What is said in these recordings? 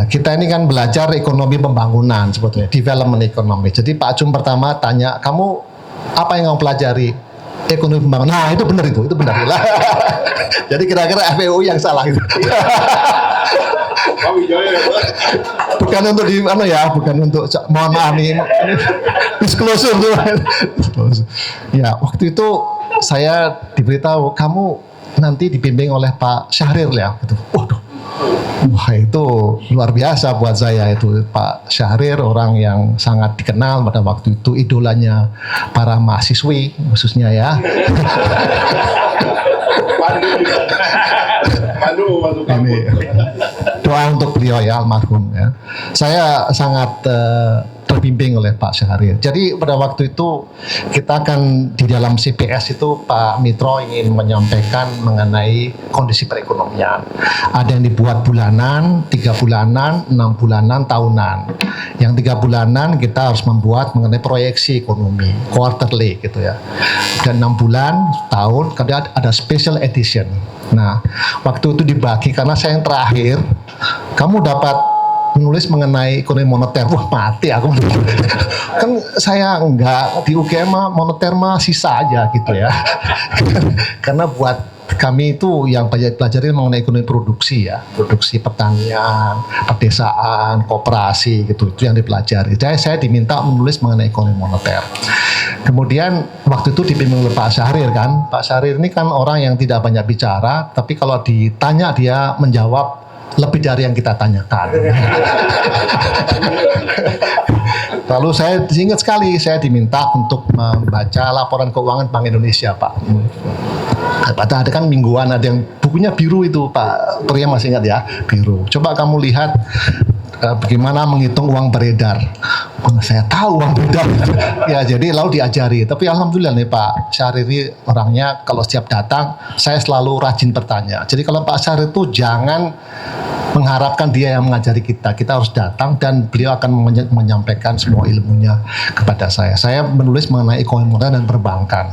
Kita ini kan belajar ekonomi pembangunan sebetulnya, development ekonomi. Jadi Pak Cum pertama tanya, kamu apa yang kamu pelajari? Ekonomi pembangunan. Nah itu benar itu benar. Jadi kira-kira FEU yang salah itu. Bukan untuk di mana ya, bukan untuk mohon maaf nih disclosure tuh. Ya waktu itu saya diberitahu kamu nanti dibimbing oleh Pak Syahrir ya. Gitu. Waduh, wah itu luar biasa buat saya itu. Pak Syahrir orang yang sangat dikenal pada waktu itu, idolanya para mahasiswi khususnya ya. Ini doa untuk beliau ya, almarhum ya. Saya sangat terbimbing oleh Pak Syahrir. Jadi pada waktu itu kita kan di dalam CPS itu Pak Mitro ingin menyampaikan mengenai kondisi perekonomian. Ada yang dibuat bulanan, 3 bulanan, 6 bulanan, tahunan. Yang 3 bulanan kita harus membuat mengenai proyeksi ekonomi, quarterly gitu ya. Dan 6 bulan, tahun, kadang ada special edition. Nah, waktu itu dibagi karena saya yang terakhir, kamu dapat menulis mengenai ekonomi moneter. Wah mati aku. Kan saya enggak di UGM moneter mah sisa aja gitu ya. Karena buat kami itu yang pelajari mengenai ekonomi produksi ya, produksi pertanian, pedesaan, koperasi gitu, itu yang dipelajari. Jadi saya diminta menulis mengenai ekonomi moneter. Kemudian waktu itu dipimpin oleh Pak Syahrir kan. Pak Syahrir ini kan orang yang tidak banyak bicara, tapi kalau ditanya dia menjawab lebih dari yang kita tanyakan. Lalu saya ingat sekali, saya diminta untuk membaca laporan keuangan Bank Indonesia, Pak. Ada kan mingguan, ada yang bukunya biru itu, Pak. Pria masih ingat ya, biru. Coba kamu lihat bagaimana menghitung uang beredar. Saya tahu uang beredar. Ya, jadi lalu diajari. Tapi alhamdulillah nih Pak Syahrir ini orangnya kalau setiap datang saya selalu rajin bertanya. Jadi kalau Pak Syahrir itu jangan mengharapkan dia yang mengajari kita. Kita harus datang dan beliau akan menyampaikan semua ilmunya kepada saya. Saya menulis mengenai ekonomi moneter dan perbankan.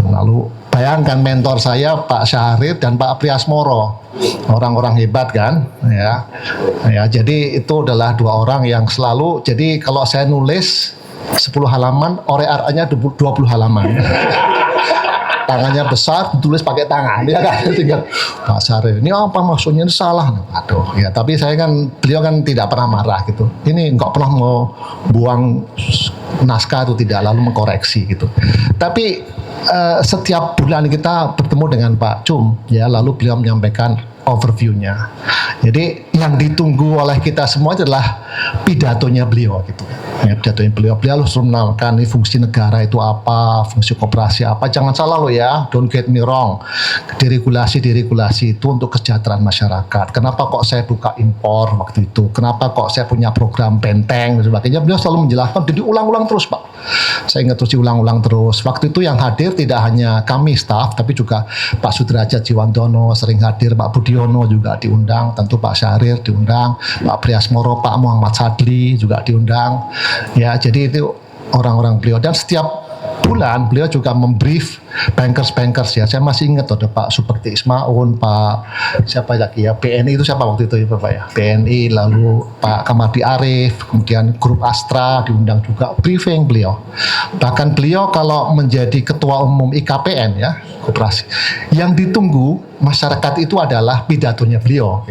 Lalu bayangkan mentor saya Pak Syahrir dan Pak Priasmoro, orang-orang hebat kan, ya. Jadi itu adalah 2 orang yang selalu. Jadi kalau saya nulis 10 halaman, ore-aranya 20 halaman. Tangannya besar, ditulis pakai tangan, ya kan? Tinggal Pak Syahrir, ini apa maksudnya, ini salah. Aduh, ya tapi saya kan, beliau kan tidak pernah marah gitu. Ini nggak pernah mau buang naskah itu tidak, lalu mengkoreksi gitu. Tapi setiap bulan kita bertemu dengan Pak Cum, ya, lalu beliau menyampaikan overview-nya. Jadi yang ditunggu oleh kita semua adalah pidatonya beliau gitu. Ya, pidatonya beliau harus mengenalkan ini fungsi negara itu apa, fungsi koperasi apa. Jangan salah loh ya, don't get me wrong. Deregulasi itu untuk kesejahteraan masyarakat. Kenapa kok saya buka impor waktu itu? Kenapa kok saya punya program benteng dan sebagainya? Beliau selalu menjelaskan, jadi ulang-ulang terus Pak. Saya ingat terus diulang-ulang terus. Waktu itu yang hadir tidak hanya kami staff, tapi juga Pak Sudrajat Jiwandono sering hadir, Pak Budiono juga diundang, tentu Pak Syahrir diundang, Pak Priasmoro, Pak Muhammad Sadli juga diundang. Ya, jadi itu orang-orang beliau. Dan setiap bulan beliau juga membrief bankers ya. Saya masih ingat ada Pak Superti Ismaun, Pak siapa lagi ya, BNI itu siapa waktu itu ya Bapak ya, BNI, lalu Pak Kamardi Arif, kemudian grup Astra diundang juga, briefing beliau. Bahkan beliau kalau menjadi ketua umum IKPN ya, koperasi, yang ditunggu masyarakat itu adalah pidatonya beliau.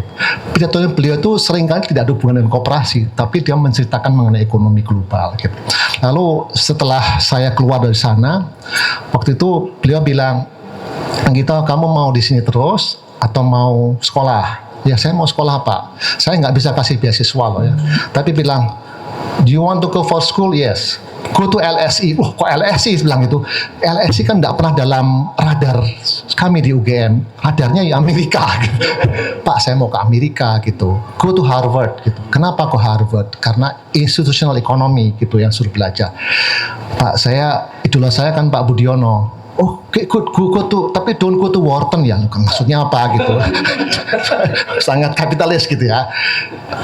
Pidatonya beliau itu seringkali tidak ada hubungan dengan koperasi, tapi dia menceritakan mengenai ekonomi global gitu. Lalu setelah saya keluar dari sana, waktu itu beliau bilang, Anggito, kamu mau di sini terus atau mau sekolah? Ya saya mau sekolah Pak. Saya nggak bisa kasih beasiswa loh ya. Tapi bilang, do you want to go for school? Yes. Go to LSI. Wah, kok LSI bilang itu? LSI kan nggak pernah dalam radar kami di UGM. Radarnya ya Amerika. Gitu. Pak, saya mau ke Amerika gitu. Go to Harvard gitu. Kenapa ke Harvard? Karena institutional economy gitu yang suruh belajar. Pak, idola saya kan Pak Budiono. Oh, go to, tapi don't go to Wharton ya. Maksudnya apa gitu? Sangat kapitalis gitu ya.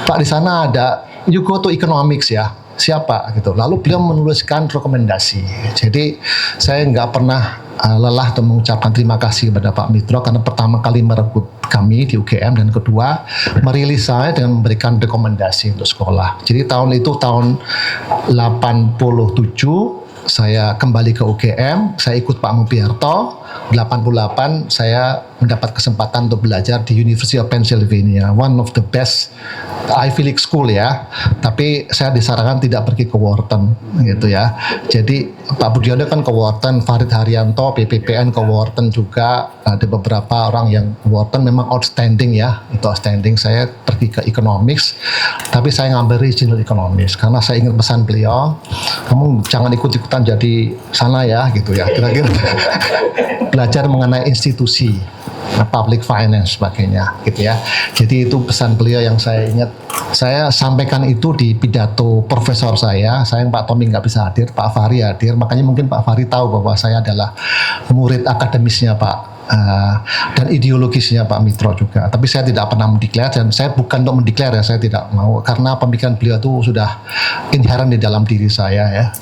Pak, di sana ada you go to economics ya. Siapa gitu. Lalu beliau menuliskan rekomendasi. Jadi saya nggak pernah lelah untuk mengucapkan terima kasih kepada Pak Mitro karena pertama kali merekrut kami di UGM, dan kedua merilis saya dengan memberikan rekomendasi untuk sekolah. Jadi tahun itu tahun 87 saya kembali ke UGM, saya ikut Pak Mupiarto. 88 saya mendapat kesempatan untuk belajar di University of Pennsylvania, one of the best Ivy League school ya. Tapi saya disarankan tidak pergi ke Wharton gitu ya. Jadi Pak Budiono kan ke Wharton, Farid Haryanto PPPN ke Wharton juga. Ada beberapa orang yang Wharton memang outstanding ya, itu outstanding. Saya pergi ke economics, tapi saya ngambil regional economics karena saya ingat pesan beliau, kamu jangan ikut-ikutan jadi sana ya gitu ya, kira-kira. Belajar mengenai institusi, public finance sebagainya gitu ya. Jadi itu pesan beliau yang saya ingat. Saya sampaikan itu di pidato profesor saya. Sayang Pak Tommy nggak bisa hadir, Pak Fahri hadir. Makanya mungkin Pak Fahri tahu bahwa saya adalah murid akademisnya Pak dan ideologisnya Pak Mitro juga. Tapi saya tidak pernah mendeklar, dan saya bukan untuk mendeklar ya, saya tidak mau, karena pemikiran beliau itu sudah inherent di dalam diri saya ya.